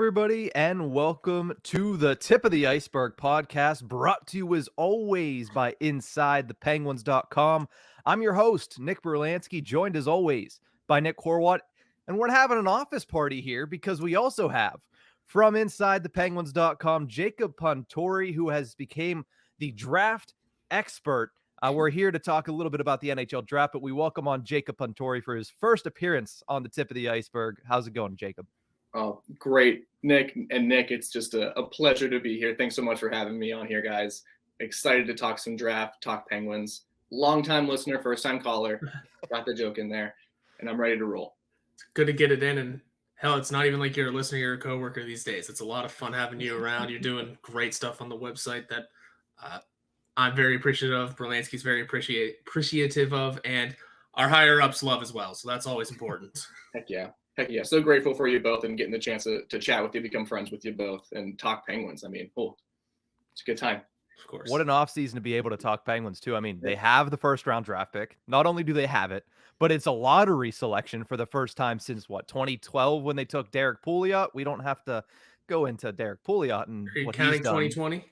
everybody, and welcome to the Tip of the Ice-Burgh podcast, brought to you as always by InsideThePenguins.com. I'm your host, Nick Brlansky, joined as always by Nick Horwat, and we're having an office party here because we also have from InsideThePenguins.com Jacob Punturi, who has become the draft expert. We're here to talk a little bit about the NHL Draft, but we welcome on Jacob Punturi for his first appearance on the Tip of the Ice-Burgh. How's it going, Jacob? Oh, great, Nick. And Nick, it's just a pleasure to be here. Thanks so much for having me on here, guys. Excited to talk some draft, talk Penguins. Long-time listener, first-time caller. Got the joke in there, and I'm ready to roll. It's good to get it in, and hell, it's not even like you're a listener, you're a coworker these days. It's a lot of fun having you around. You're doing great stuff on the website that I'm very appreciative of. Brlansky's very appreciative of, and our higher-ups love as well, so that's always important. Heck yeah. So grateful for you both and getting the chance to chat with you, become friends with you both, and talk Penguins. I mean, it's a good time. Of course. What an offseason to be able to talk Penguins, too. I mean, they have the first-round draft pick. Not only do they have it, but it's a lottery selection for the first time since, 2012 when they took Derek Pouliot. We don't have to go into Derek Pouliot and Are you what counting he's done. 2020?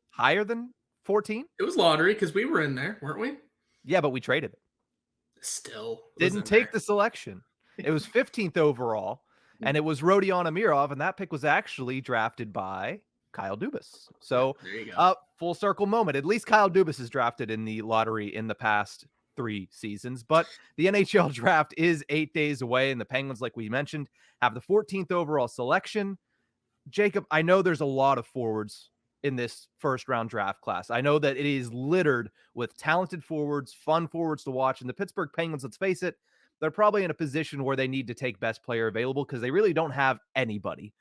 Higher than 14? It was lottery because we were in there, weren't we? Yeah, but we traded it. Still Didn't take the selection. It was 15th overall, and it was Rodion Amirov, and that pick was actually drafted by Kyle Dubas. So, there you go. Full circle moment. At least Kyle Dubas is drafted in the lottery in the past 3 seasons, but the NHL draft is 8 days away, and the Penguins, like we mentioned, have the 14th overall selection. Jacob, I know there's a lot of forwards in this first round draft class. I know that it is littered with talented forwards, fun forwards to watch, and the Pittsburgh Penguins, let's face it, they're probably in a position where they need to take best player available because they really don't have anybody.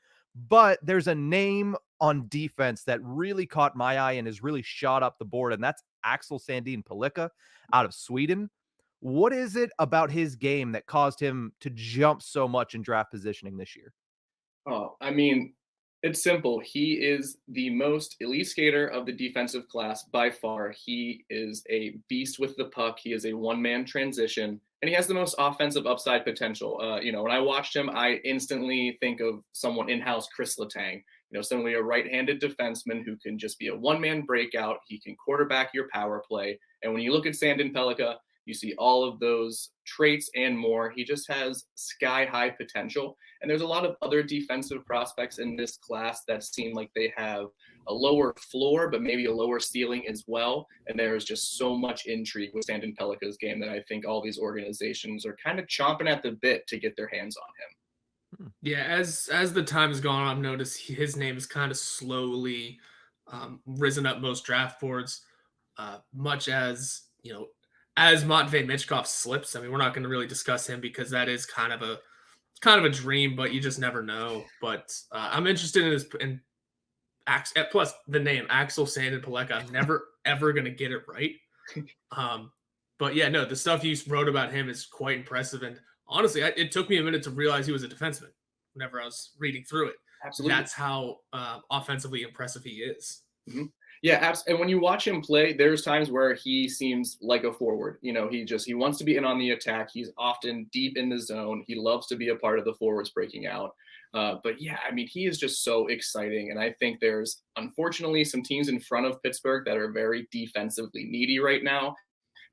But there's a name on defense that really caught my eye and has really shot up the board, and that's Axel Sandin Pellikka out of Sweden. What is it about his game that caused him to jump so much in draft positioning this year? Oh, I mean, it's simple. He is the most elite skater of the defensive class by far. He is a beast with the puck. He is a one-man transition, and he has the most offensive upside potential. When I watched him, I instantly think of someone in-house, Chris Letang. Suddenly a right-handed defenseman who can just be a one-man breakout. He can quarterback your power play. And when you look at Sandin Pellikka, you see all of those traits and more. He just has sky-high potential. And there's a lot of other defensive prospects in this class that seem like they have a lower floor, but maybe a lower ceiling as well. And there's just so much intrigue with Sandin Pellikka's game that I think all these organizations are kind of chomping at the bit to get their hands on him. Yeah, as the time has gone on, I've noticed his name has kind of slowly risen up most draft boards, much as, as Matvei Michkov slips. I mean, we're not going to really discuss him because that is kind of a dream, but you just never know. But I'm interested in his plus the name Axel Sandin Pellikka. I'm never ever going to get it right. But yeah, no, the stuff you wrote about him is quite impressive. And honestly, it took me a minute to realize he was a defenseman whenever I was reading through it. Absolutely. That's how offensively impressive he is. Mm-hmm. Yeah, and when you watch him play, there's times where he seems like a forward. He wants to be in on the attack. He's often deep in the zone. He loves to be a part of the forwards breaking out. But yeah, I mean, he is just so exciting. And I think there's, unfortunately, some teams in front of Pittsburgh that are very defensively needy right now.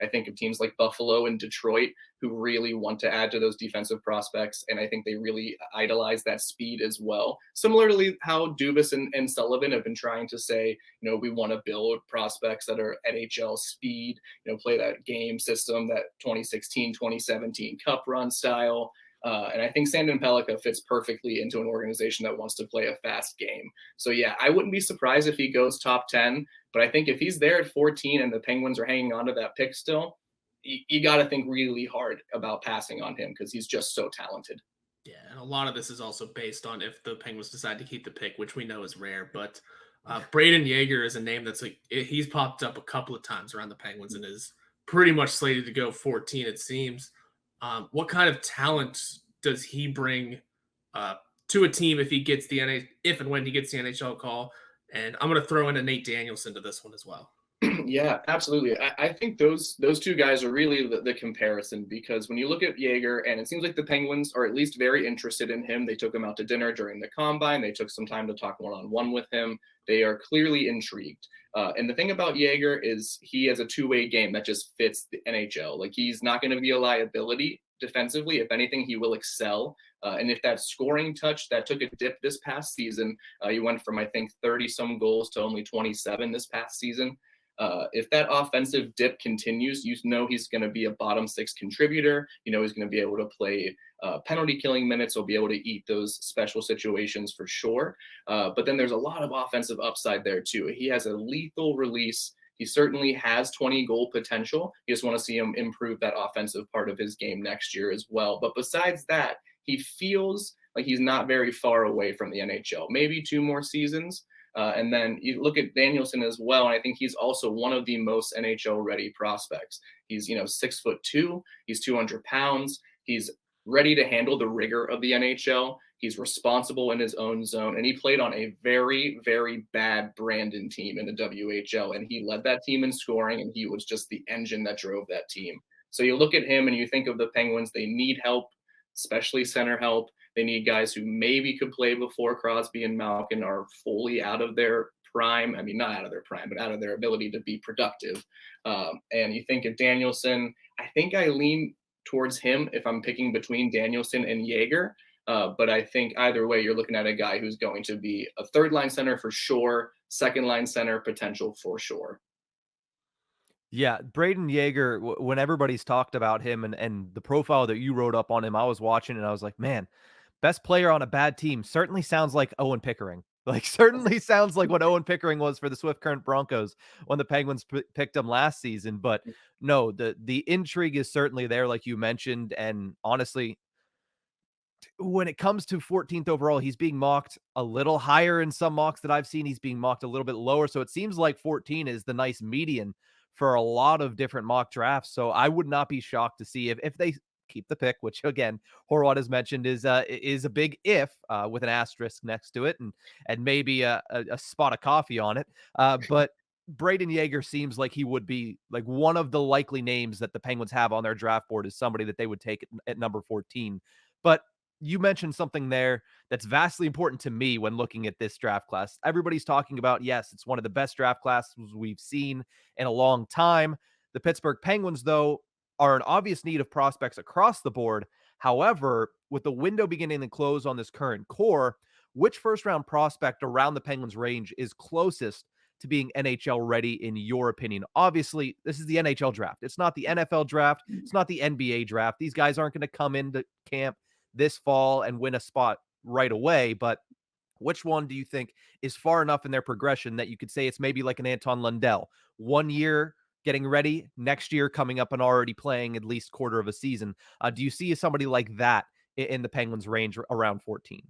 I think of teams like Buffalo and Detroit who really want to add to those defensive prospects. And I think they really idolize that speed as well. Similarly, how Dubas and Sullivan have been trying to say, we want to build prospects that are NHL speed, play that game system, that 2016, 2017 Cup run style. And I think Sandin Pellikka fits perfectly into an organization that wants to play a fast game. So yeah, I wouldn't be surprised if he goes top 10, but I think if he's there at 14 and the Penguins are hanging on to that pick still, you got to think really hard about passing on him because he's just so talented. Yeah, and a lot of this is also based on if the Penguins decide to keep the pick, which we know is rare, but Braden Yeager is a name that's he's popped up a couple of times around the Penguins and is pretty much slated to go 14, it seems. What kind of talent does he bring to a team if and when he gets the NHL call? And I'm going to throw in a Nate Danielson to this one as well. Yeah, absolutely. I think those two guys are really the comparison, because when you look at Jaeger, and it seems like the Penguins are at least very interested in him. They took him out to dinner during the combine. They took some time to talk one-on-one with him. They are clearly intrigued. And the thing about Jaeger is he has a two-way game that just fits the NHL. Like, he's not going to be a liability defensively. If anything, he will excel. And if that scoring touch that took a dip this past season, he went from, I think, 30 some goals to only 27 this past season. If that offensive dip continues, you know he's going to be a bottom six contributor. You know he's going to be able to play penalty killing minutes. He'll be able to eat those special situations for sure. But then there's a lot of offensive upside there too. He has a lethal release. He certainly has 20 goal potential. You just want to see him improve that offensive part of his game next year as well. But besides that, he feels like he's not very far away from the NHL. Maybe 2 more seasons. And then you look at Danielson as well, and I think he's also one of the most NHL-ready prospects. He's 6'2", he's 200 pounds, he's ready to handle the rigor of the NHL. He's responsible in his own zone, and he played on a very, very bad Brandon team in the WHL, and he led that team in scoring, and he was just the engine that drove that team. So you look at him and you think of the Penguins, they need help, especially center help. They need guys who maybe could play before Crosby and Malkin are fully out of their prime. I mean, not out of their prime, but out of their ability to be productive. And you think of Danielson, I think I lean towards him if I'm picking between Danielson and Jaeger. But I think either way, you're looking at a guy who's going to be a third line center for sure, second line center potential for sure. Yeah, Braden Yeager, when everybody's talked about him and the profile that you wrote up on him, I was watching and I was like, man, best player on a bad team certainly sounds like Owen Pickering. Like, certainly sounds like what Owen Pickering was for the Swift Current Broncos when the Penguins picked him last season. But no, the intrigue is certainly there, like you mentioned. And honestly, when it comes to 14th overall, he's being mocked a little higher in some mocks that I've seen. He's being mocked a little bit lower. So it seems like 14 is the nice median for a lot of different mock drafts. So I would not be shocked to see if they keep the pick, which again, Horwat has mentioned is a big if with an asterisk next to it and maybe a spot of coffee on it. But Braden Yeager seems like he would be like one of the likely names that the Penguins have on their draft board is somebody that they would take at number 14. But you mentioned something there that's vastly important to me when looking at this draft class. Everybody's talking about, yes, it's one of the best draft classes we've seen in a long time. The Pittsburgh Penguins, though, are in obvious need of prospects across the board. However, with the window beginning to close on this current core, which first-round prospect around the Penguins' range is closest to being NHL ready, in your opinion? Obviously, this is the NHL draft. It's not the NFL draft. It's not the NBA draft. These guys aren't going to come into camp this fall and win a spot right away. But which one do you think is far enough in their progression that you could say it's maybe like an Anton Lundell, 1 year getting ready, next year coming up and already playing at least quarter of a season? Do you see somebody like that in the Penguins range around 14?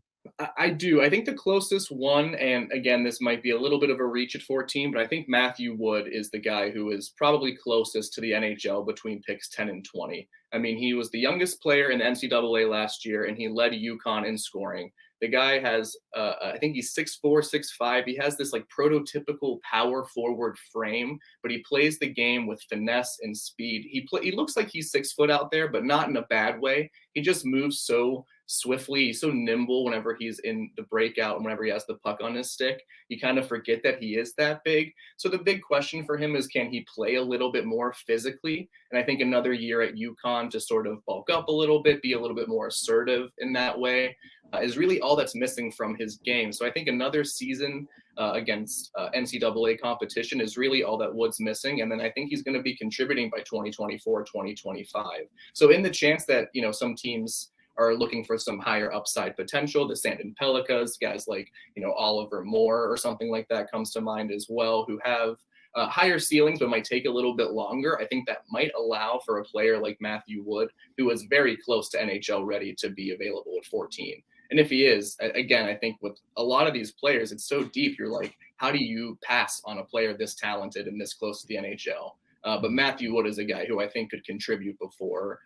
I do. I think the closest one, and again, this might be a little bit of a reach at 14, but I think Matthew Wood is the guy who is probably closest to the NHL between picks 10 and 20. I mean, he was the youngest player in the NCAA last year, and he led UConn in scoring. The guy has, I think he's 6'4", 6'5". He has this like prototypical power forward frame, but he plays the game with finesse and speed. He looks like he's 6 foot out there, but not in a bad way. He just moves so swiftly. He's so nimble whenever he's in the breakout and whenever he has the puck on his stick. You kind of forget that he is that big. So the big question for him is, can he play a little bit more physically? And I think another year at UConn to sort of bulk up a little bit, be a little bit more assertive in that way, is really all that's missing from his game. So I think another season against NCAA competition is really all that Wood's missing. And then I think he's going to be contributing by 2024, 2025. So in the chance that, some teams are looking for some higher upside potential, the Sandin Pelicas, guys like, Oliver Moore or something like that comes to mind as well, who have higher ceilings but might take a little bit longer. I think that might allow for a player like Matthew Wood, who is very close to NHL ready, to be available at 14. And if he is, again, I think with a lot of these players, it's so deep. You're like, how do you pass on a player this talented and this close to the NHL? But Matthew Wood is a guy who I think could contribute before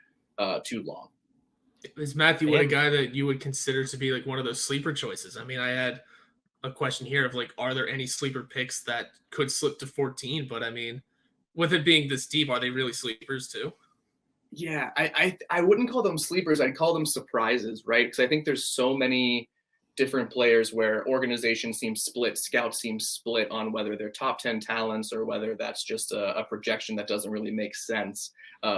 too long. Is Matthew Wood a guy that you would consider to be like one of those sleeper choices? I mean, I had a question here of like, are there any sleeper picks that could slip to 14? But I mean, with it being this deep, are they really sleepers too? Yeah, I wouldn't call them sleepers. I'd call them surprises, right? Because I think there's so many different players where organizations seem split, scouts seem split on whether they're top 10 talents or whether that's just a projection that doesn't really make sense.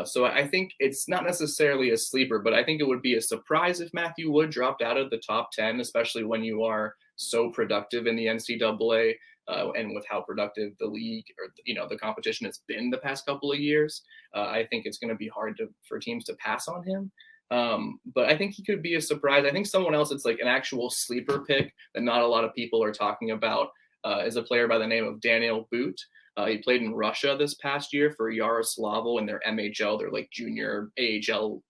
So I think it's not necessarily a sleeper, but I think it would be a surprise if Matthew Wood dropped out of the top 10, especially when you are so productive in the NCAA. And with how productive the league or the competition has been the past couple of years, I think it's going to be hard for teams to pass on him. But I think he could be a surprise. I think someone else that's like an actual sleeper pick that not a lot of people are talking about is a player by the name of Daniel Boot. He played in Russia this past year for Yaroslavl in their MHL, their like junior AHL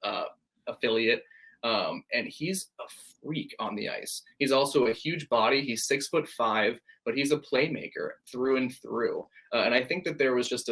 affiliate. And he's a freak on the ice. He's also a huge body. He's 6'5", but he's a playmaker through and through. And I think that there was just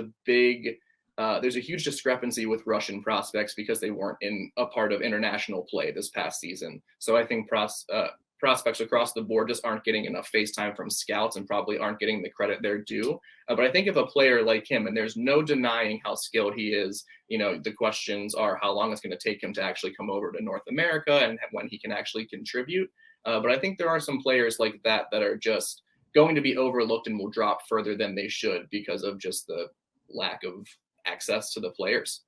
there's a huge discrepancy with Russian prospects because they weren't in a part of international play this past season. So I think prospects across the board just aren't getting enough face time from scouts and probably aren't getting the credit they're due. But I think if a player like him, and there's no denying how skilled he is, the questions are how long it's going to take him to actually come over to North America and when he can actually contribute. But I think there are some players like that are just going to be overlooked and will drop further than they should because of just the lack of access to the players.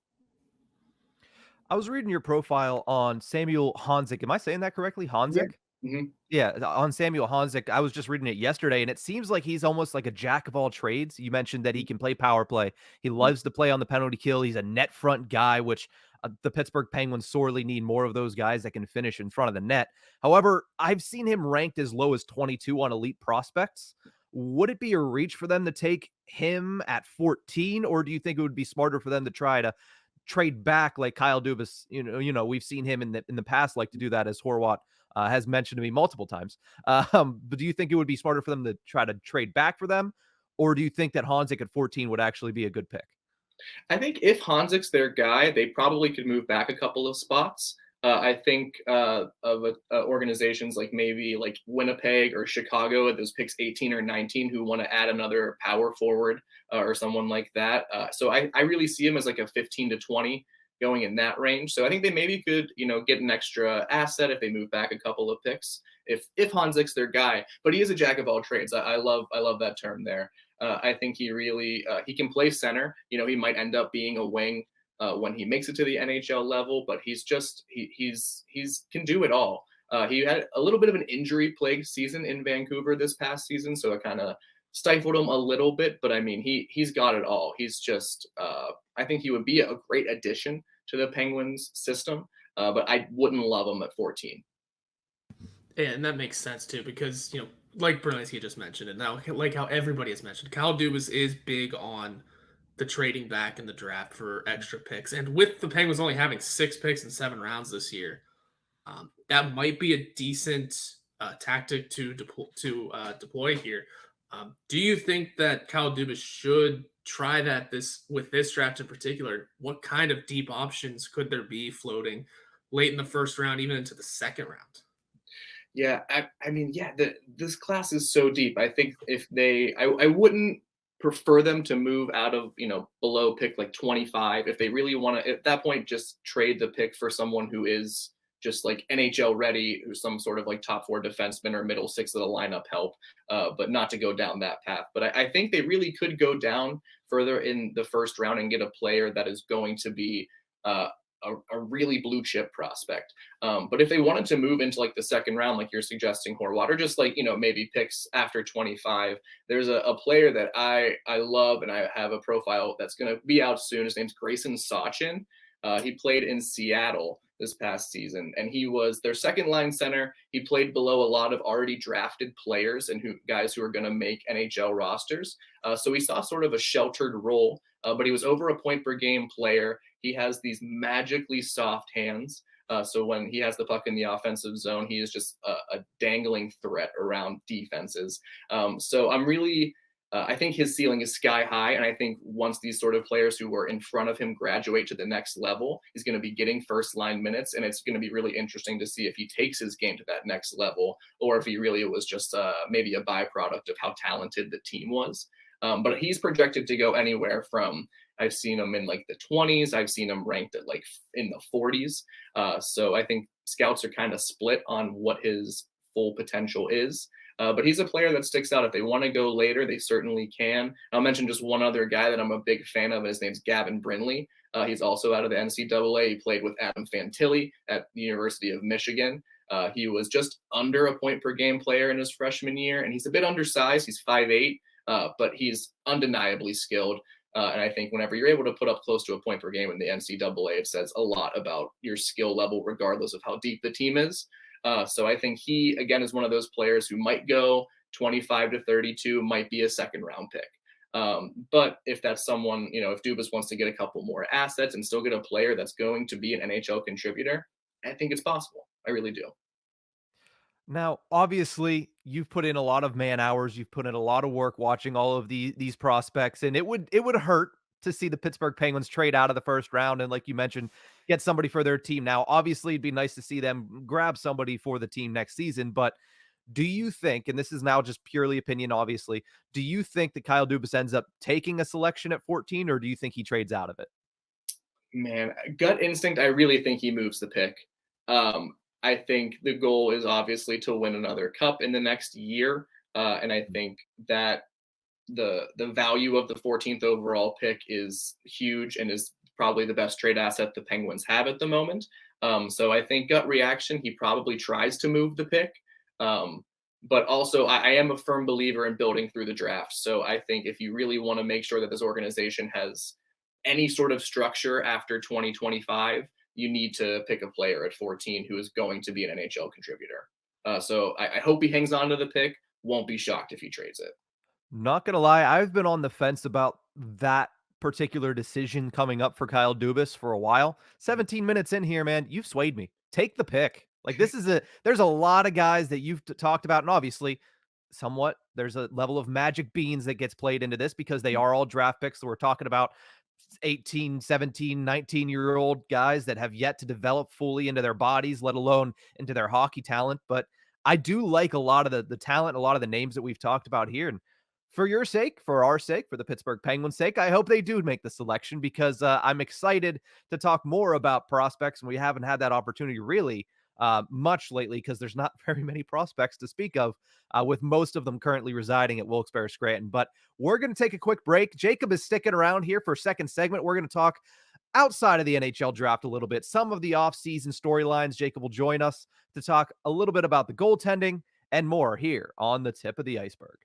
I was reading your profile on Samuel Honzek. Am I saying that correctly? Honzek? Yeah. Mm-hmm. Yeah, on Samuel Honzek. I was just reading it yesterday, and it seems like he's almost like a jack of all trades. You mentioned that he can play power play. He loves to play on the penalty kill. He's a net front guy, which the Pittsburgh Penguins sorely need more of those guys that can finish in front of the net. However, I've seen him ranked as low as 22 on elite prospects. Would it be a reach for them to take him at 14, or do you think it would be smarter for them to try to trade back like Kyle Dubas? We've seen him in the past like to do that, as Horwat has mentioned to me multiple times. But do you think it would be smarter for them to try to trade back for them, or do you think that Honzek at 14 would actually be a good pick? I think if Honzek's their guy, they probably could move back a couple of spots. I think of organizations like maybe like Winnipeg or Chicago at those picks 18 or 19 who want to add another power forward or someone like that. So I really see him as like a 15 to 20 going in that range. So I think they maybe could, get an extra asset if they move back a couple of picks, if Honzek's their guy. But he is a jack of all trades. I love that term there. I think he really he can play center. He might end up being a wing when he makes it to the NHL level, but he's can do it all. He had a little bit of an injury plagued season in Vancouver this past season, so it kind of stifled him a little bit. But I mean, he's got it all. He's just I think he would be a great addition to the Penguins system, but I wouldn't love him at 14. Yeah, and that makes sense too because like Brlansky just mentioned, and now like how everybody has mentioned, Kyle Dubas is big on the trading back in the draft for extra picks. And with the Penguins only having 6 picks in 7 rounds this year, that might be a decent tactic to deploy here. Do you think that Kyle Dubas should try that with this draft in particular? What kind of deep options could there be floating late in the first round, even into the second round? Yeah, I mean, this class is so deep. I think if I wouldn't prefer them to move out of, below pick like 25. If they really want to, at that point, just trade the pick for someone who is just like NHL ready, who's some sort of like top 4 defenseman or middle 6 of the lineup help, but not to go down that path. But I think they really could go down further in the first round and get a player that is going to be a really blue chip prospect. But if they wanted to move into like the second round, like you're suggesting, Horwat, or just like, maybe picks after 25, there's a player that I love, and I have a profile that's going to be out soon. His name's Grayson Sachin. He played in Seattle this past season, and he was their second line center. He played below a lot of already drafted players and guys who are going to make NHL rosters. So he saw sort of a sheltered role, but he was over a point per game player. He has these magically soft hands. So when he has the puck in the offensive zone, he is just a dangling threat around defenses. So I'm really I think his ceiling is sky high. And I think once these sort of players who were in front of him graduate to the next level, he's going to be getting first line minutes. And it's going to be really interesting to see if he takes his game to that next level, or if he really was just maybe a byproduct of how talented the team was. But he's projected to go anywhere from, I've seen him in like the 20s. I've seen him ranked at like in the 40s. So I think scouts are kind of split on what his full potential is. But he's a player that sticks out. If they want to go later, they certainly can. I'll mention just one other guy that I'm a big fan of. His name's Gavin Brindley. He's also out of the NCAA. He played with Adam Fantilli at the University of Michigan. He was just under a point per game player in his freshman year, and he's a bit undersized. He's 5'8", but he's undeniably skilled. And I think whenever you're able to put up close to a point per game in the NCAA, it says a lot about your skill level, regardless of how deep the team is. So I think he, again, is one of those players who might go 25 to 32, might be a second round pick. But if that's someone, if Dubas wants to get a couple more assets and still get a player that's going to be an NHL contributor, I think it's possible. I really do. Now, obviously, you've put in a lot of man hours. You've put in a lot of work watching all of these prospects, and it would hurt to see the Pittsburgh Penguins trade out of the first round and, like you mentioned, get somebody for their team. Now, obviously, it'd be nice to see them grab somebody for the team next season, but do you think, and this is now just purely opinion, obviously, do you think that Kyle Dubas ends up taking a selection at 14, or do you think he trades out of it? Man, gut instinct, I really think he moves the pick. I think the goal is obviously to win another cup in the next year. And I think that the value of the 14th overall pick is huge and is probably the best trade asset the Penguins have at the moment. So I think gut reaction, he probably tries to move the pick. But also I am a firm believer in building through the draft. So I think if you really want to make sure that this organization has any sort of structure after 2025, you need to pick a player at 14 who is going to be an NHL contributor. So I hope he hangs on to the pick. Won't be shocked if he trades it. Not gonna lie, I've been on the fence about that particular decision coming up for Kyle Dubas for a while. 17 minutes in here, man, you've swayed me. Take the pick. Like, there's a lot of guys that you've talked about, and obviously somewhat there's a level of magic beans that gets played into this because they are all draft picks. So we're talking about 18, 17, 19-year-old guys that have yet to develop fully into their bodies, let alone into their hockey talent. But I do like a lot of the talent, a lot of the names that we've talked about here. And for your sake, for our sake, for the Pittsburgh Penguins' sake, I hope they do make the selection because I'm excited to talk more about prospects, and we haven't had that opportunity really much lately because there's not very many prospects to speak of, with most of them currently residing at Wilkes-Barre Scranton. But we're going to take a quick break. Jacob is sticking around here for a second segment. We're going to talk outside of the NHL draft a little bit, some of the off-season storylines. Jacob will join us to talk a little bit about the goaltending and more here on the Tip of the Ice-Burgh.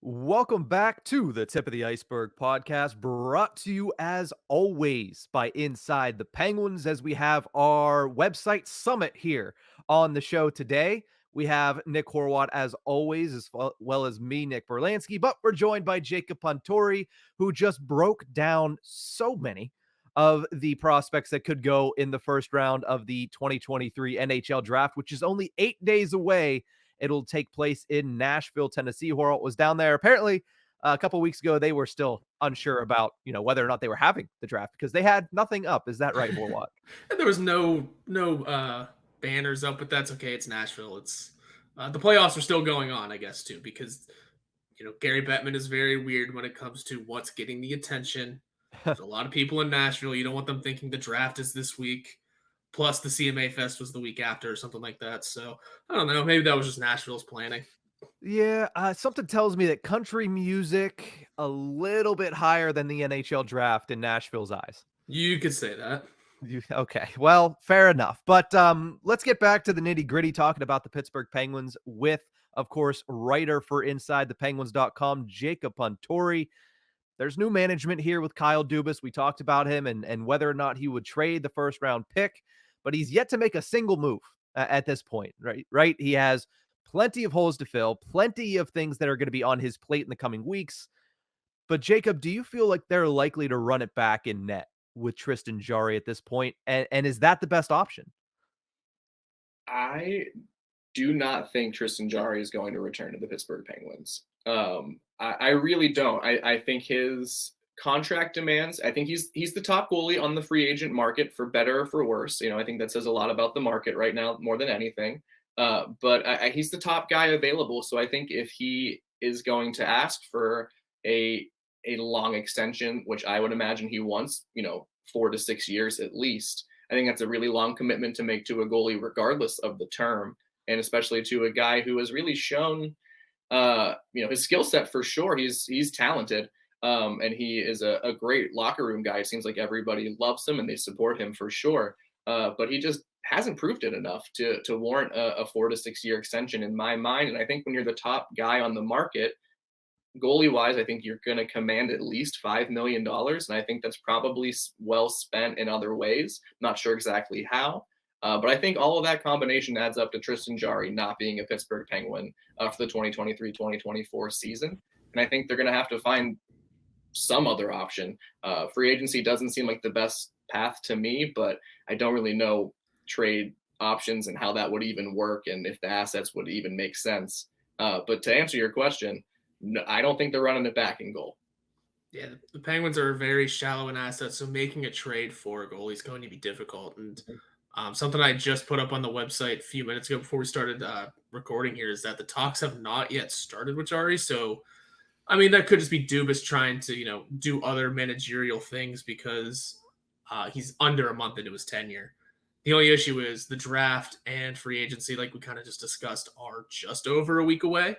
Welcome back to the Tip of the Ice-Burgh podcast, brought to you as always by Inside the Penguins, as we have our website summit here on the show today. We have Nick Horwat as always, as well as me, Nick Brlansky, but we're joined by Jacob Punturi, who just broke down so many of the prospects that could go in the first round of the 2023 NHL Draft, which is only 8 days away. It'll take place in Nashville, Tennessee. Horwat was down there. Apparently, a couple weeks ago, they were still unsure about, whether or not they were having the draft because they had nothing up. Is that right, Horwat? There was no banners up, but that's okay. It's Nashville. It's the playoffs are still going on, I guess, too, because Gary Bettman is very weird when it comes to what's getting the attention. There's a lot of people in Nashville. You don't want them thinking the draft is this week. Plus the CMA Fest was the week after or something like that. So I don't know. Maybe that was just Nashville's planning. Yeah, something tells me that country music a little bit higher than the NHL draft in Nashville's eyes. You could say that. Okay, well, fair enough. But let's get back to the nitty-gritty, talking about the Pittsburgh Penguins with, of course, writer for InsideThePenguins.com, Jacob Punturi. There's new management here with Kyle Dubas. We talked about him and whether or not he would trade the first-round pick, but he's yet to make a single move at this point, right? He has plenty of holes to fill, plenty of things that are going to be on his plate in the coming weeks. But Jacob, do you feel like they're likely to run it back in net with Tristan Jarry at this point? And is that the best option? I do not think Tristan Jarry is going to return to the Pittsburgh Penguins. I really don't. I think his contract demands, I think he's the top goalie on the free agent market, for better or for worse. I think that says a lot about the market right now more than anything. But he's the top guy available. So I think if he is going to ask for a long extension, which I would imagine he wants, 4 to 6 years at least, I think that's a really long commitment to make to a goalie, regardless of the term, and especially to a guy who has really shown, his skill set for sure. He's talented, and he is a great locker room guy. It seems like everybody loves him and they support him for sure. But he just hasn't proved it enough to warrant a 4 to 6 year extension in my mind. And I think when you're the top guy on the market, goalie wise, I think you're going to command at least $5 million. And I think that's probably well spent in other ways. Not sure exactly how. But I think all of that combination adds up to Tristan Jarry not being a Pittsburgh Penguin for the 2023-2024 season. And I think they're going to have to find some other option. Free agency doesn't seem like the best path to me, but I don't really know trade options and how that would even work and if the assets would even make sense. But to answer your question, no, I don't think they're running it back in goal. Yeah, the Penguins are very shallow in assets, so making a trade for a goalie is going to be difficult. And something I just put up on the website a few minutes ago before we started recording here is that the talks have not yet started with Jarry. So, I mean, that could just be Dubas trying to, do other managerial things because he's under a month into his tenure. The only issue is the draft and free agency, like we kind of just discussed, are just over a week away.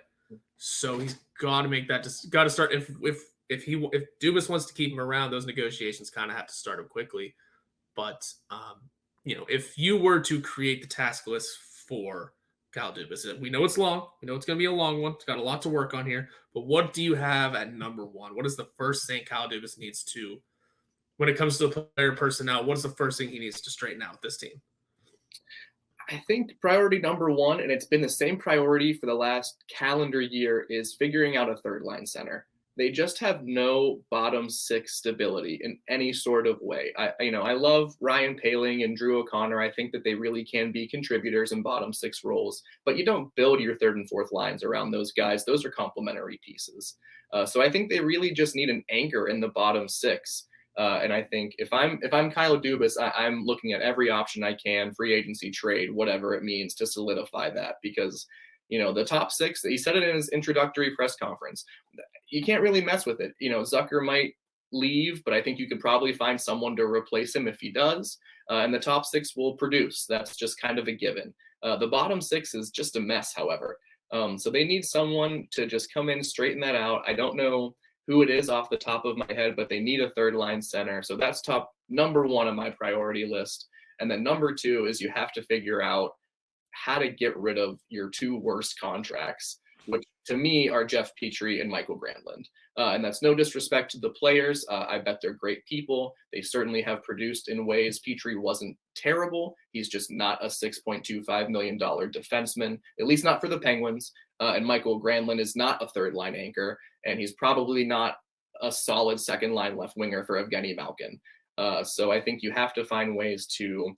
So he's got to make that. Got to start. If Dubas wants to keep him around, those negotiations kind of have to start up quickly. But if you were to create the task list for Kyle Dubas, we know it's long. We know it's going to be a long one. It's got a lot to work on here. But what do you have at number one? What is the first thing Kyle Dubas needs to, when it comes to player personnel? What is the first thing he needs to straighten out with this team? I think priority number one, and it's been the same priority for the last calendar year, is figuring out a third line center. They just have no bottom six stability in any sort of way. I love Ryan Poehling and Drew O'Connor. I think that they really can be contributors in bottom six roles, but you don't build your third and fourth lines around those guys. Those are complementary pieces. So I think they really just need an anchor in the bottom six. And I think if I'm Kyle Dubas, I'm looking at every option I can, free agency, trade, whatever it means, to solidify that, because the top six, he said it in his introductory press conference, you can't really mess with it. Zucker might leave, but I think you could probably find someone to replace him if he does. And the top six will produce. That's just kind of a given. The bottom six is just a mess, however. So they need someone to just come in, straighten that out. I don't know who it is off the top of my head, but they need a third line center. So that's number one on my priority list. And then number two is you have to figure out how to get rid of your two worst contracts, which to me are Jeff Petrie and Michael Granlund. And that's no disrespect to the players. I bet they're great people. They certainly have produced in ways. Petrie wasn't terrible. He's just not a $6.25 million defenseman, at least not for the Penguins. And Michael Granlund is not a third line anchor, and he's probably not a solid second line left winger for Evgeny Malkin. So I think you have to find ways to,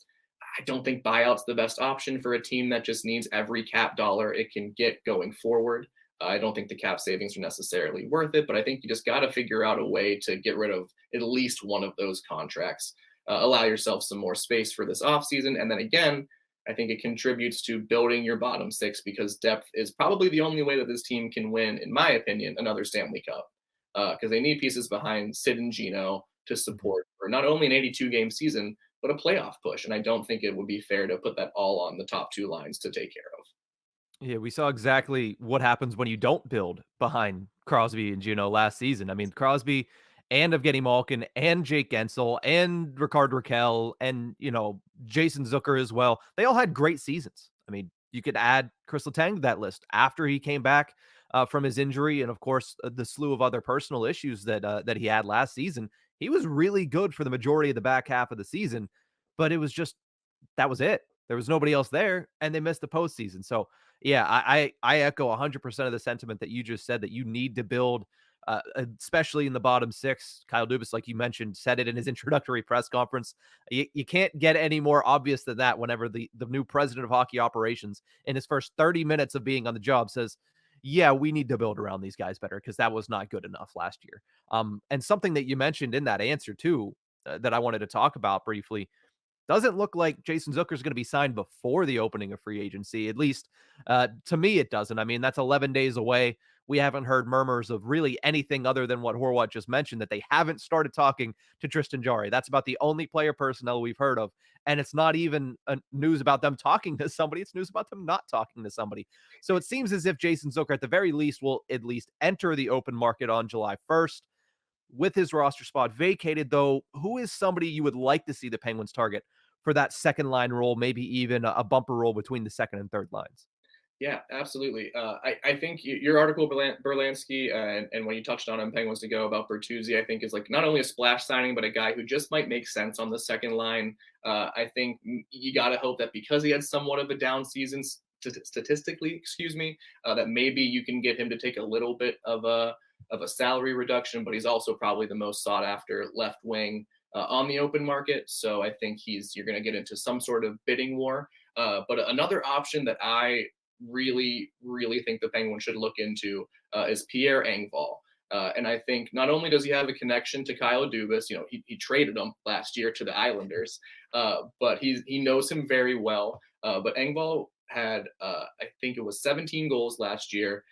I don't think buyout's the best option for a team that just needs every cap dollar it can get going forward. I don't think the cap savings are necessarily worth it, but I think you just got to figure out a way to get rid of at least one of those contracts. Allow yourself some more space for this offseason. And then again, I think it contributes to building your bottom six, because depth is probably the only way that this team can win, in my opinion, another Stanley Cup. Because they need pieces behind Sid and Gino to support for not only an 82-game season, but a playoff push. And I don't think it would be fair to put that all on the top two lines to take care of. Yeah, we saw exactly what happens when you don't build behind Crosby and Gino last season. I mean, Crosby and Evgeny Malkin and Jake Gensel and Ricard Raquel and, Jason Zucker as well. They all had great seasons. I mean, you could add Chris Letang to that list after he came back from his injury. And of course, the slew of other personal issues that he had last season. He was really good for the majority of the back half of the season, but it was just, that was it. There was nobody else there, and they missed the postseason. So, yeah, I echo 100% of the sentiment that you just said, that you need to build, especially in the bottom six. Kyle Dubas, like you mentioned, said it in his introductory press conference. You can't get any more obvious than that whenever the new president of hockey operations, in his first 30 minutes of being on the job, says, yeah, we need to build around these guys better because that was not good enough last year. And something that you mentioned in that answer, too, that I wanted to talk about briefly, doesn't look like Jason Zucker is going to be signed before the opening of free agency. At least to me, it doesn't. I mean, that's 11 days away. We haven't heard murmurs of really anything other than what Horwat just mentioned, that they haven't started talking to Tristan Jarry. That's about the only player personnel we've heard of. And it's not even news about them talking to somebody. It's news about them not talking to somebody. So it seems as if Jason Zucker, at the very least, will at least enter the open market on July 1st. With his roster spot vacated, though, who is somebody you would like to see the Penguins target for that second line role, maybe even a bumper role between the second and third lines? Yeah, absolutely. I think your article, Brlansky, and when you touched on him, Penguins to go, about Bertuzzi, I think is like not only a splash signing, but a guy who just might make sense on the second line. I think you got to hope that because he had somewhat of a down season statistically, that maybe you can get him to take a little bit of a salary reduction, but he's also probably the most sought after left wing on the open market. So I think you're going to get into some sort of bidding war. But another option that I really think the Penguins should look into is Pierre Engvall. And I think not only does he have a connection to Kyle Dubas, he traded him last year to the Islanders, but he knows him very well. But Engvall had, I think it was 17 goals last year,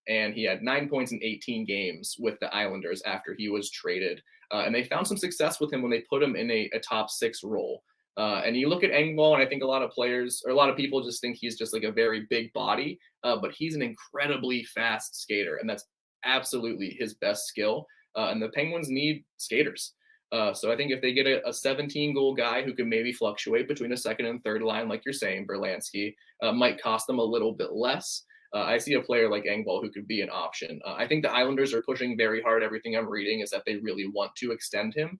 and he had 9 points in 18 games with the Islanders after he was traded. And they found some success with him when they put him in a top six role. And you look at Engvall, and I think a lot of players or a lot of people just think he's just like a very big body, but he's an incredibly fast skater, and that's absolutely his best skill. And the Penguins need skaters. So I think if they get a 17-goal guy who can maybe fluctuate between a second and third line, like you're saying, Brlansky, might cost them a little bit less. I see a player like Engvall who could be an option. I think the Islanders are pushing very hard. Everything I'm reading is that they really want to extend him.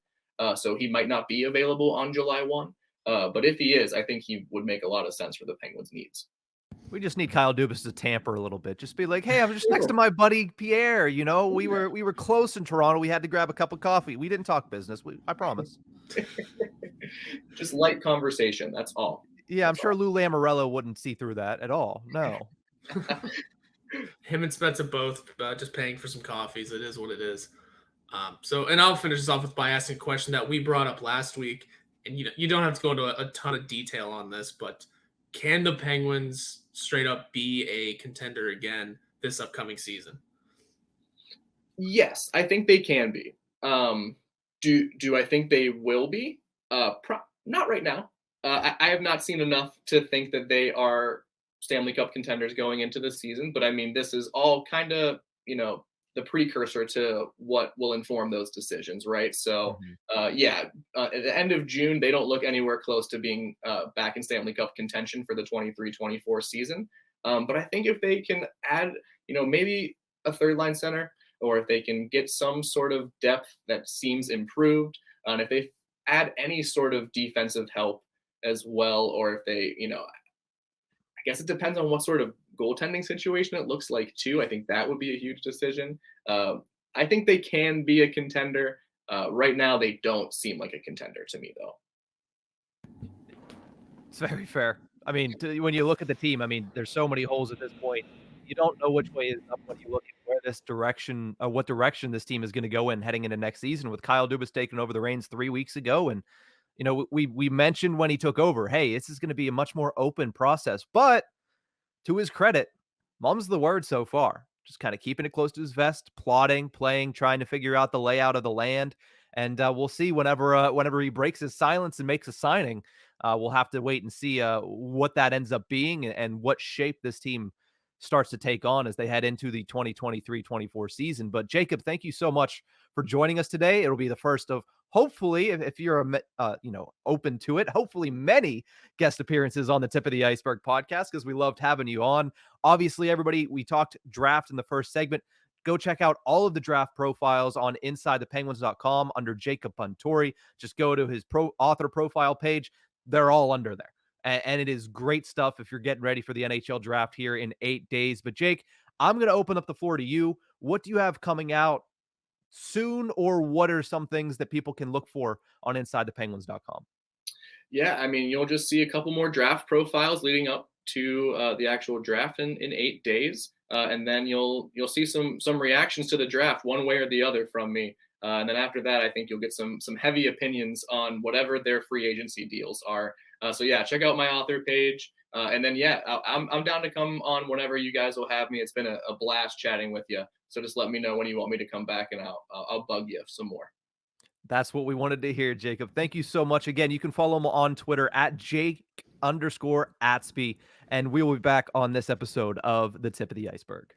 So he might not be available on July 1. But if he is, I think he would make a lot of sense for the Penguins' needs. We just need Kyle Dubas to tamper a little bit. Just be like, hey, I'm just next to my buddy Pierre. We were close in Toronto. We had to grab a cup of coffee. We didn't talk business. I promise. Just light conversation. That's all. Yeah, I'm sure Lou Lamoriello wouldn't see through that at all. No. Him and Spencer both just paying for some coffees. It is what it is. And I'll finish this off by asking a question that we brought up last week. And you don't have to go into a ton of detail on this, but can the Penguins straight up be a contender again this upcoming season? Yes, I think they can be. Do I think they will be? Not right now. I have not seen enough to think that they are Stanley Cup contenders going into the season. But I mean, this is all kind of, the precursor to what will inform those decisions, right? So, at the end of June, they don't look anywhere close to being back in Stanley Cup contention for the 23-24 season. But I think if they can add, maybe a third line center, or if they can get some sort of depth that seems improved, and if they add any sort of defensive help as well, or if they, I guess it depends on what sort of goaltending situation it looks like too. I think that would be a huge decision. I think they can be a contender. Right now, they don't seem like a contender to me, though. It's very fair. I mean, when you look at the team, I mean, there's so many holes at this point. You don't know which way is up when you look at where this direction, what direction this team is going to go in heading into next season. With Kyle Dubas taking over the reins 3 weeks ago, and we mentioned when he took over, hey, this is going to be a much more open process. But to his credit, mum's the word so far. Just kind of keeping it close to his vest, plotting, playing, trying to figure out the layout of the land. And we'll see whenever he breaks his silence and makes a signing. We'll have to wait and see what that ends up being and what shape this team starts to take on as they head into the 2023-24 season. But Jacob, thank you so much for joining us today. It'll be the first of, hopefully, if you're open to it, hopefully many guest appearances on the Tip of the Ice-Burgh podcast, because we loved having you on. Obviously, everybody, we talked draft in the first segment. Go check out all of the draft profiles on InsideThePenguins.com under Jacob Punturi. Just go to his author profile page. They're all under there. And it is great stuff if you're getting ready for the NHL draft here in 8 days. But Jake, I'm going to open up the floor to you. What do you have coming out soon, or what are some things that people can look for on InsideThePenguins.com? Yeah, I mean, you'll just see a couple more draft profiles leading up to the actual draft in 8 days, and then you'll see some reactions to the draft one way or the other from me. And then after that, I think you'll get some heavy opinions on whatever their free agency deals are. So yeah, check out my author page, and then yeah, I'm down to come on whenever you guys will have me. It's been a blast chatting with you. So just let me know when you want me to come back, and I'll bug you some more. That's what we wanted to hear, Jacob. Thank you so much. Again, you can follow him on Twitter at Jake_Atsby, and we will be back on this episode of The Tip of the Ice-Burgh.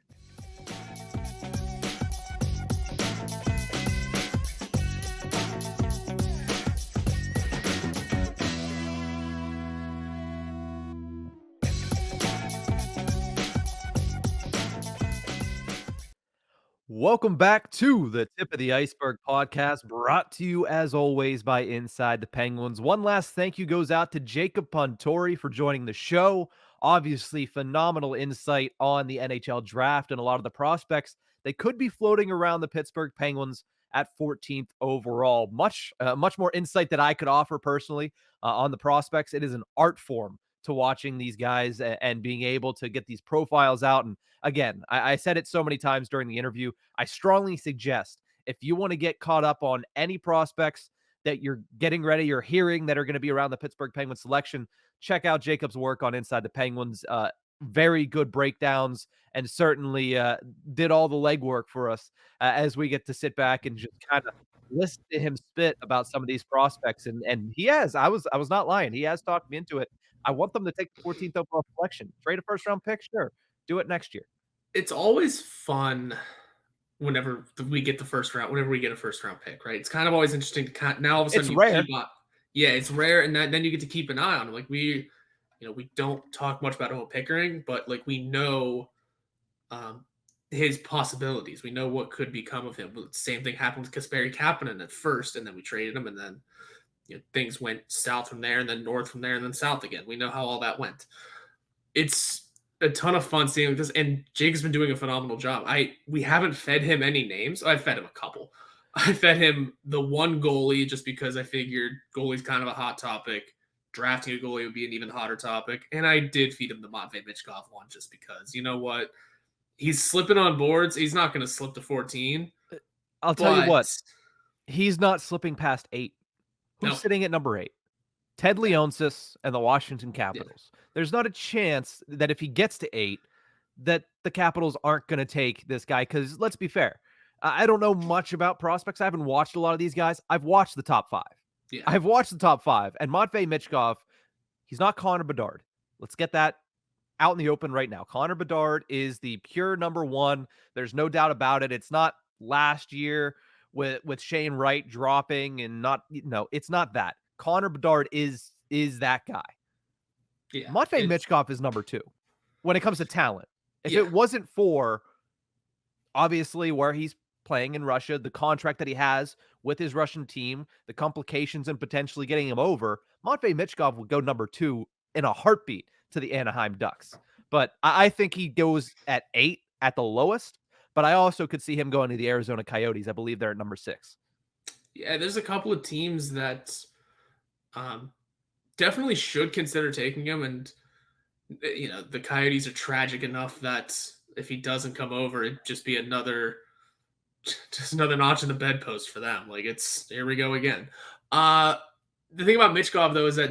Welcome back to the Tip of the Ice-Burgh podcast, brought to you as always by Inside the Penguins. One last thank you goes out to Jacob Punturi for joining the show. Obviously, phenomenal insight on the NHL draft and a lot of the prospects that could be floating around the Pittsburgh Penguins at 14th overall. Much more insight that I could offer personally on the prospects. It is an art form to watching these guys and being able to get these profiles out. And again, I said it so many times during the interview, I strongly suggest if you want to get caught up on any prospects that you're getting ready, you're hearing that are going to be around the Pittsburgh Penguins selection, check out Jacob's work on Inside the Penguins. Very good breakdowns, and certainly did all the legwork for us as we get to sit back and just kind of listen to him spit about some of these prospects. And he has, I was not lying. He has talked me into it. I want them to take the 14th overall selection. Trade a first round pick, sure. Do it next year. It's always fun whenever we get a first round pick, right? It's kind of always interesting to now all of a sudden It's rare. Yeah, it's rare, and then you get to keep an eye on it. Like we don't talk much about Owen Pickering, but like we know his possibilities. We know what could become of him. The same thing happened with Kasperi Kapanen at first, and then we traded him, and then things went south from there, and then north from there, and then south again. We know how all that went. It's a ton of fun seeing this, and Jake has been doing a phenomenal job. We haven't fed him any names. I've fed him a couple. I fed him the one goalie just because I figured goalie's kind of a hot topic. Drafting a goalie would be an even hotter topic. And I did feed him the Matvei Michkov one just because, you know what? He's slipping on boards. He's not going to slip to 14. I'll tell you what. He's not slipping past 8. Who's sitting at number 8? Ted Leonsis and the Washington Capitals. Yeah. There's not a chance that if he gets to 8, that the Capitals aren't going to take this guy. Because let's be fair. I don't know much about prospects. I haven't watched a lot of these guys. I've watched the top 5. Yeah. I've watched the top 5. And Matvei Michkov, he's not Connor Bedard. Let's get that out in the open right now. Connor Bedard is the pure number 1. There's no doubt about it. It's not last year with Shane Wright dropping and it's not that. Connor Bedard is that guy. Yeah, Matvei Michkov is number 2 when it comes to talent. If it wasn't for obviously where he's playing in Russia, the contract that he has with his Russian team, the complications and potentially getting him over, Matvei Michkov would go number 2 in a heartbeat to the Anaheim Ducks. But I think he goes at 8 at the lowest. But I also could see him going to the Arizona Coyotes. I believe they're at number 6. Yeah, there's a couple of teams that definitely should consider taking him. And, the Coyotes are tragic enough that if he doesn't come over, it'd just be another notch in the bedpost for them. Like here we go again. The thing about Michkov though is that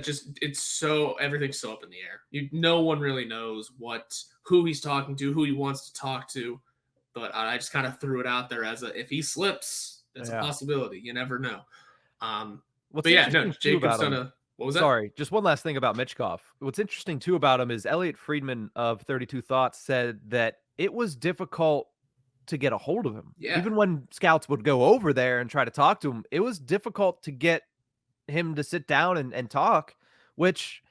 everything's so up in the air. No one really knows who he's talking to, who he wants to talk to. But I just kind of threw it out there as if he slips, that's a possibility. You never know. Jacob's done a. What was that? Sorry, just one last thing about Michkov. What's interesting too about him is Elliot Friedman of 32 Thoughts said that it was difficult to get a hold of him. Yeah. Even when scouts would go over there and try to talk to him, it was difficult to get him to sit down and talk, which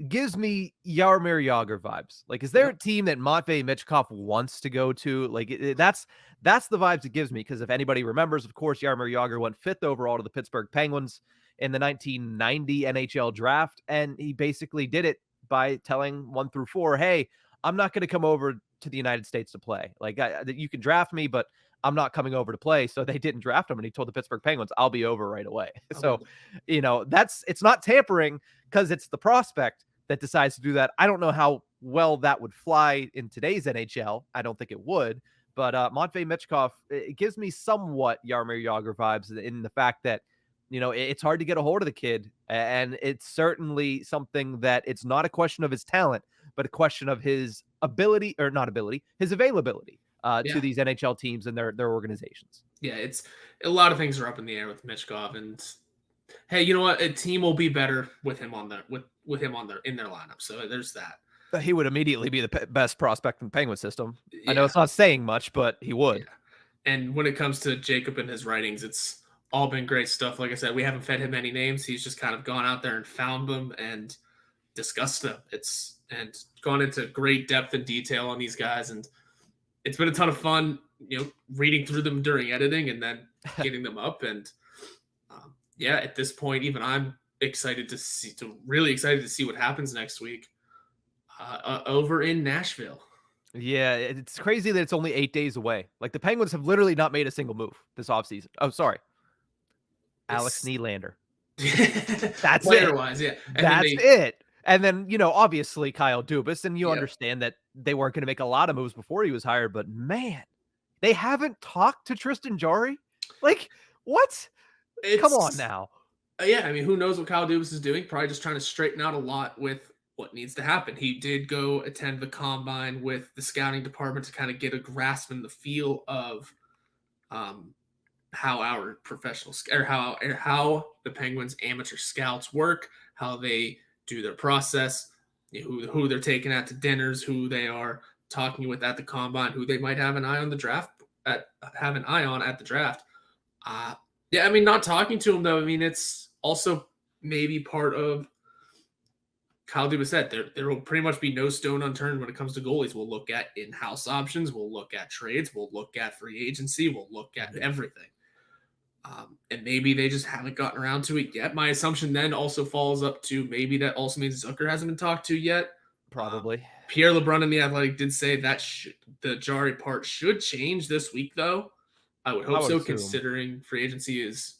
gives me Jaromir Jagr vibes. Like, is there a team that Matvei Michkov wants to go to? Like, that's the vibes it gives me. Because if anybody remembers, of course, Jaromir Jagr went 5th overall to the Pittsburgh Penguins in the 1990 NHL draft. And he basically did it by telling 1 through 4, hey, I'm not going to come over to the United States to play. Like, you can draft me, but I'm not coming over to play. So they didn't draft him. And he told the Pittsburgh Penguins, I'll be over right away. So, it's not tampering because it's the prospect that decides to do that. I don't know how well that would fly in today's NHL. I don't think it would. But Matvei Michkov, it gives me somewhat Jaromir Jagr vibes in the fact that, it's hard to get a hold of the kid. And it's certainly something that it's not a question of his talent, but a question of his ability, or not ability, his availability to these NHL teams and their organizations. Yeah, it's a lot of things are up in the air with Michkov, and hey, you know what? A team will be better with him on their in their lineup. So there's that. He would immediately be the best prospect in the Penguin system. Yeah. I know it's not saying much, but he would. Yeah. And when it comes to Jacob and his writings, it's all been great stuff. Like I said, we haven't fed him any names. He's just kind of gone out there and found them and discussed them. And gone into great depth and detail on these guys. And it's been a ton of fun, reading through them during editing and then getting them up. And at this point, even I'm really excited to see what happens next week over in Nashville. Yeah, it's crazy that it's only 8 days away. Like, the Penguins have literally not made a single move this offseason. Oh, sorry. Alex Nylander. That's player-wise, yeah. And that's it. And then, obviously Kyle Dubas, and you understand that they weren't going to make a lot of moves before he was hired, but man, they haven't talked to Tristan Jarry? Like, what? Come on now. Yeah, I mean, who knows what Kyle Dubas is doing? Probably just trying to straighten out a lot with what needs to happen. He did go attend the combine with the scouting department to kind of get a grasp and the feel of how our professional or how the Penguins amateur scouts work, how they do their process, who they're taking out to dinners, who they are talking with at the combine, who they might have an eye on the draft at the draft. I mean, not talking to him though. I mean, it's also maybe part of Kyle Dubas said there will pretty much be no stone unturned when it comes to goalies. We'll look at in-house options. We'll look at trades. We'll look at free agency. We'll look at everything. And maybe they just haven't gotten around to it yet. My assumption then also falls up to maybe that also means Zucker hasn't been talked to yet. Probably. Pierre LeBrun in The Athletic did say that the Jarry part should change this week, though. I would hope so, assume. Considering free agency is...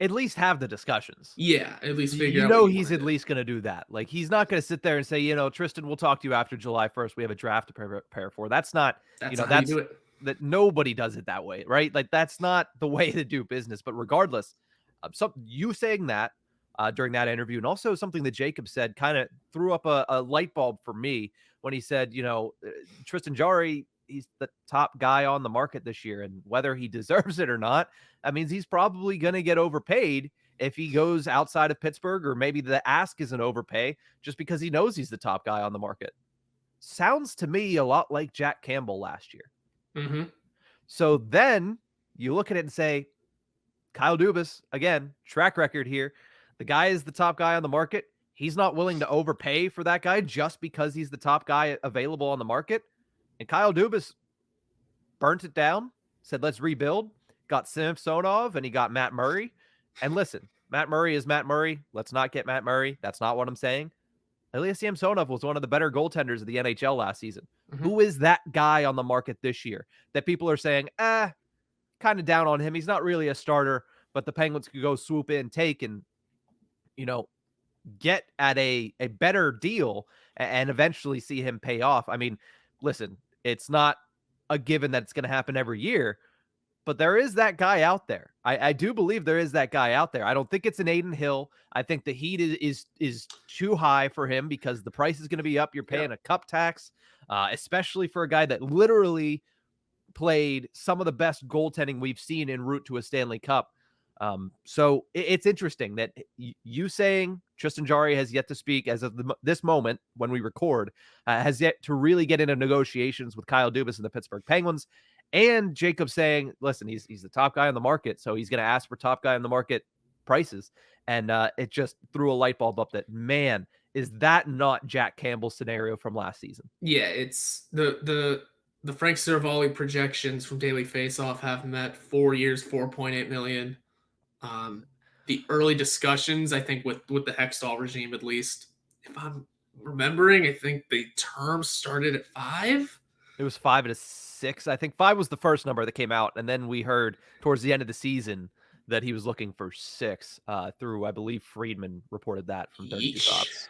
At least have the discussions. Yeah, at least figure out. He's at least going to do that. Like, he's not going to sit there and say, Tristan, we'll talk to you after July 1st. We have a draft to prepare for. That's not, that's how you do it. That nobody does it that way, right? Like, that's not the way to do business. But regardless, you saying that during that interview, and also something that Jacob said kind of threw up a light bulb for me when he said, Tristan Jarry, he's the top guy on the market this year, and whether he deserves it or not, that means he's probably going to get overpaid if he goes outside of Pittsburgh, or maybe the ask is an overpay just because he knows he's the top guy on the market. Sounds to me a lot like Jack Campbell last year. Mm-hmm. So then you look at it and say, Kyle Dubas, again, track record here. The guy is the top guy on the market. He's not willing to overpay for that guy just because he's the top guy available on the market. And Kyle Dubas burnt it down, said, let's rebuild, got Samsonov, and he got Matt Murray. And listen, Matt Murray is Matt Murray. Let's not get Matt Murray. That's not what I'm saying. Ilya Samsonov was one of the better goaltenders of the NHL last season. Mm-hmm. Who is that guy on the market this year that people are saying, kind of down on him? He's not really a starter, but the Penguins could go swoop in, take, and, get at a better deal and eventually see him pay off. I mean, listen, it's not a given that it's going to happen every year, but there is that guy out there. I do believe there is that guy out there. I don't think it's an Aiden Hill. I think the heat is too high for him because the price is going to be up. You're paying a cup tax, especially for a guy that literally played some of the best goaltending we've seen en route to a Stanley Cup. So it's interesting that you saying Tristan Jarry has yet to speak as of this moment when we record, has yet to really get into negotiations with Kyle Dubas and the Pittsburgh Penguins, and Jacob saying, listen, he's the top guy on the market, so he's going to ask for top guy on the market prices. And it just threw a light bulb up that, man, is that not Jack Campbell's scenario from last season? Yeah, it's the Frank Cervalli projections from Daily Faceoff have him at 4 years, $4.8 million. the early discussions, I think with the Hextall regime, at least, if I'm remembering, I think the term started at 5. It was 5 to 6. I think 5 was the first number that came out, and then we heard towards the end of the season that he was looking for 6. Through, I believe, Friedman reported that from 32 Yeesh. Thoughts.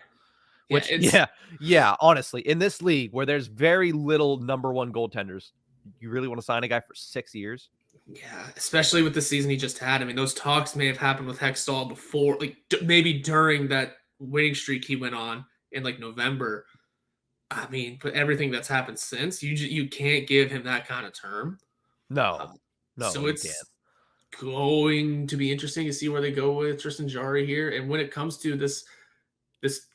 Yeah, Which, it's yeah, honestly, in this league where there's very little number one goaltenders, you really want to sign a guy for 6 years? yeah, especially with the season he just had. I mean, those talks may have happened with Hextall before, like maybe during that winning streak he went on in like November. I mean, but everything that's happened since, you can't give him that kind of term. No, So you it's can't. going to be interesting to see where they go with Tristan Jarry here. And when it comes to this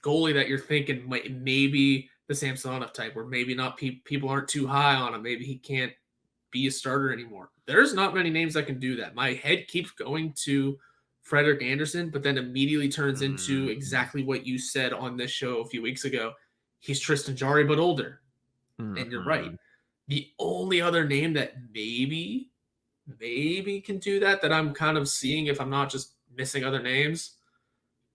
goalie that you're thinking maybe the Samsonov type, or maybe not, people aren't too high on him, maybe he can't be a starter anymore. There's not many names that can do that. My head keeps going to Frederik Andersen, but then immediately turns into exactly what you said on this show a few weeks ago. He's Tristan Jarry, but older. And you're right. The only other name that maybe can do that I'm kind of seeing, if I'm not just missing other names,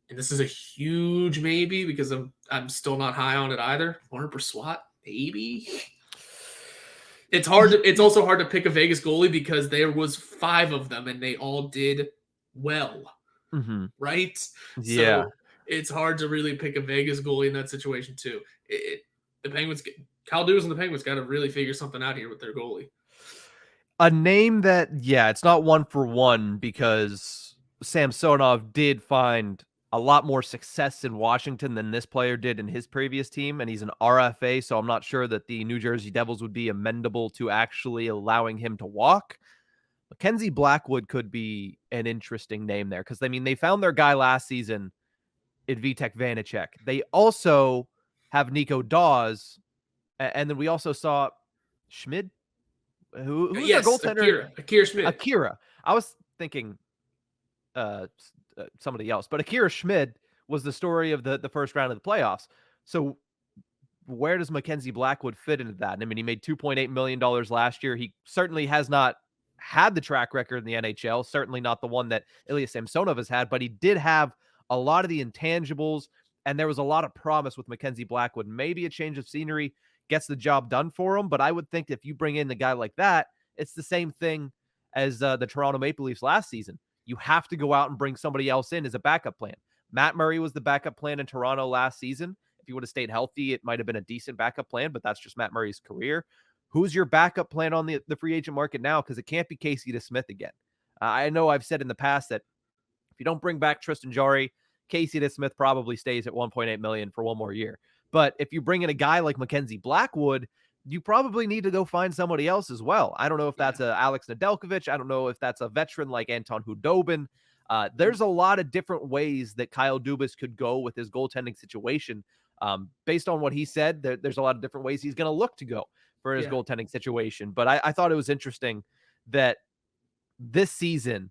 and this is a huge maybe because I'm still not high on it either. Warren Brlansky, maybe. It's also hard to pick a Vegas goalie because there was 5 of them and they all did well, right? Yeah. So it's hard to really pick a Vegas goalie in that situation too. The Penguins, Kyle Dubas and the Penguins got to really figure something out here with their goalie. A name that, it's not one for one because Samsonov did find a lot more success in Washington than this player did in his previous team, and he's an RFA, so I'm not sure that the New Jersey Devils would be amenable to actually allowing him to walk. Mackenzie Blackwood could be an interesting name there because, I mean, they found their guy last season in Vitek Vanacek. They also have Nico Dawes, and then we also saw Schmid. Who's their goaltender? Akira Schmid. Akira. I was thinking somebody else, but Akira Schmid was the story of the first round of the playoffs. So where does Mackenzie Blackwood fit into that? I mean, he made $2.8 million last year. He certainly has not had the track record in the NHL, certainly not the one that Ilya Samsonov has had, but he did have a lot of the intangibles, and there was a lot of promise with Mackenzie Blackwood. Maybe a change of scenery gets the job done for him, but I would think if you bring in a guy like that, it's the same thing as the Toronto Maple Leafs last season. You have to go out and bring somebody else in as a backup plan. Matt Murray was the backup plan in Toronto last season. If he would have stayed healthy, it might have been a decent backup plan, but that's just Matt Murray's career. Who's your backup plan on the free agent market now? Because it can't be Casey DeSmith again. I know I've said in the past that if you don't bring back Tristan Jarry, Casey DeSmith probably stays at $1.8 million for one more year. But if you bring in a guy like Mackenzie Blackwood, you probably need to go find somebody else as well. I don't know if that's a Alex Nedeljkovic. I don't know if that's a veteran like Anton Hudobin. There's a lot of different ways that Kyle Dubas could go with his goaltending situation. Based on what he said, there's a lot of different ways he's going to look to go for his goaltending situation. But I thought it was interesting that this season,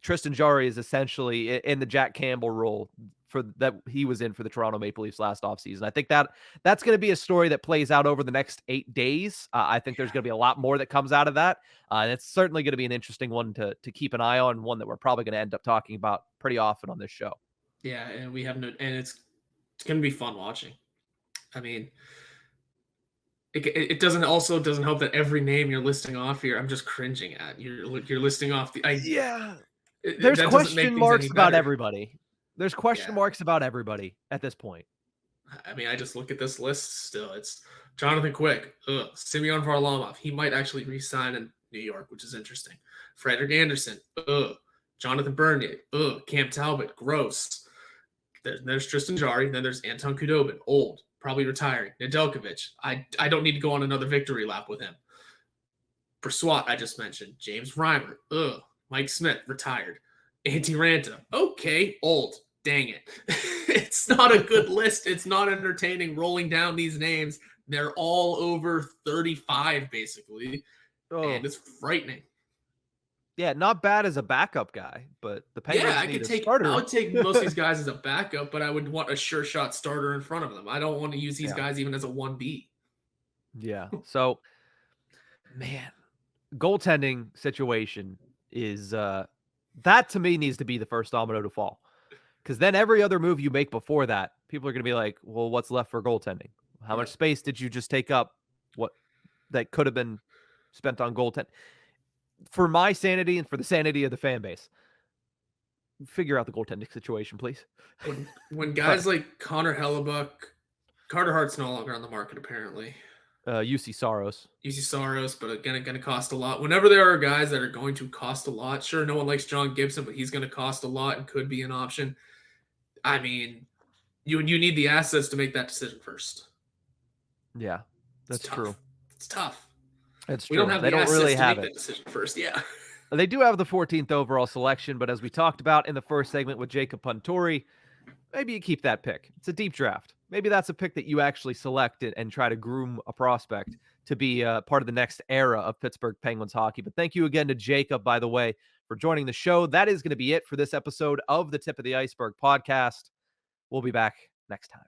Tristan Jarry is essentially in the Jack Campbell role for that he was in for the Toronto Maple Leafs last offseason. I think that's going to be a story that plays out over the next 8 days. I think there's going to be a lot more that comes out of that. And it's certainly going to be an interesting one to keep an eye on, one that we're probably going to end up talking about pretty often on this show. Yeah, and it's going to be fun watching. I mean, it doesn't help that every name you're listing off here, I'm just cringing at. You're listing off there's question marks about everybody. There's question marks about everybody at this point. I mean, I just look at this list still. It's Jonathan Quick, Semyon Varlamov. He might actually re-sign in New York, which is interesting. Frederik Andersen, Jonathan Bernier, Cam Talbot, gross. There's Tristan Jarry. Then there's Anton Khudobin, old, probably retiring. Nedeljkovic. I don't need to go on another victory lap with him. Brlansky, I just mentioned. James Reimer, Mike Smith, retired. Antti Ranta, okay, old. Dang it. It's not a good list. It's not entertaining rolling down these names. They're all over 35, basically. And it's frightening. Yeah, not bad as a backup guy, but the Penguins need a starter. I would take most of these guys as a backup, but I would want a sure shot starter in front of them. I don't want to use these guys even as a 1B. Yeah. So, man, goaltending situation is That to me needs to be the first domino to fall. Because then every other move you make before that, people are going to be like, well, what's left for goaltending? How much space did you just take up? What that could have been spent on goaltending? For my sanity and for the sanity of the fan base, figure out the goaltending situation, please. When guys like Connor Hellebuck, Carter Hart's no longer on the market, apparently. UC Saros, but again, going to cost a lot. Whenever there are guys that are going to cost a lot, sure, no one likes John Gibson, but he's going to cost a lot and could be an option. I mean, you need the assets to make that decision first. Yeah, that's true. It's tough. It's true. We don't have they the don't assets really to have make it. that decision first. Yeah. They do have the 14th overall selection, but as we talked about in the first segment with Jacob Punturi, maybe you keep that pick. It's a deep draft. Maybe that's a pick that you actually select and try to groom a prospect to be part of the next era of Pittsburgh Penguins hockey. But thank you again to Jacob, by the way, for joining the show. That is going to be it for this episode of the Tip of the Ice-Burgh podcast. We'll be back next time.